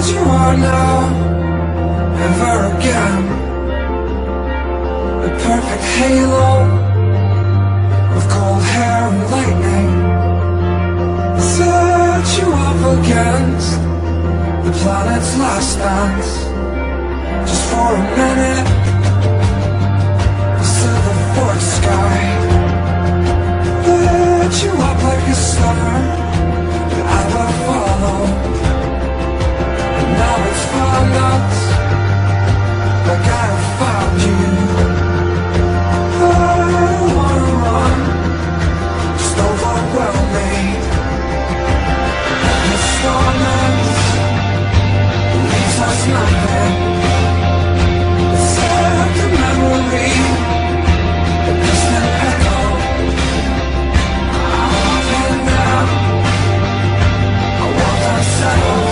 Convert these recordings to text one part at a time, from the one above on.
as you are now, ever again. A perfect halo of cold hair and lightning set you up against the planet's last dance. Just for a minute, the silver forest sky lit you up like a star that I will follow. And now it's found us, like I have found you. I don't wanna run, just overwhelm me. And the stillness leaves us nothing except a memory, a distant echo. I want it now, I want unsettled.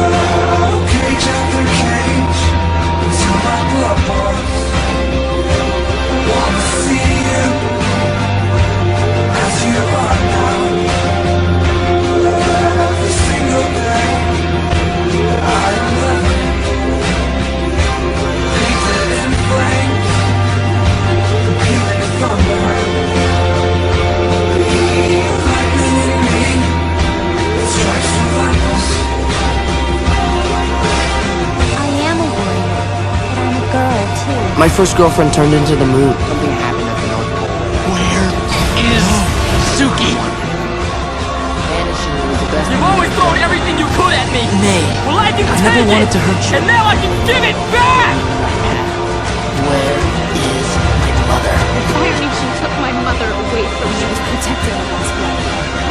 Oh, cage after cage, until my blood boils. Wanna see you as you are now. Every single day I am living, painted in flames, peeling thunder. The lightning in me, it strikes relentless. I am a warrior, but I'm a girl too. My first girlfriend turned into the moon. Something happened at the North Pole. Where is Suki? Vanishing was the best. You've always thrown everything you could at me! Nay, Well, I can I take never it! wanted to hurt you. And now I can give it back! Where is my mother? Fire Nation took my mother away from me. She was protecting the last blood.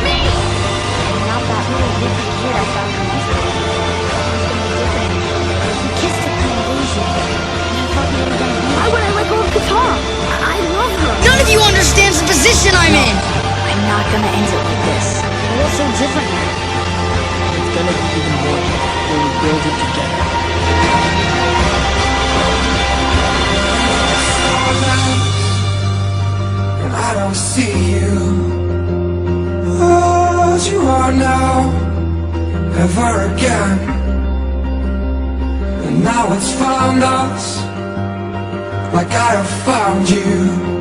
Me! And not that little wicked kid I found in yesterday. She was gonna be different. He kissed her on invasion. And I thought we were gonna be. Why would I let go of Qatar? I love her. None of you understands the position I'm in! I'm not gonna end it like this. I feel so different now. It's gonna be even more when we build it together. And I don't see you as you are now, ever again. And now it's found us, like I have found you.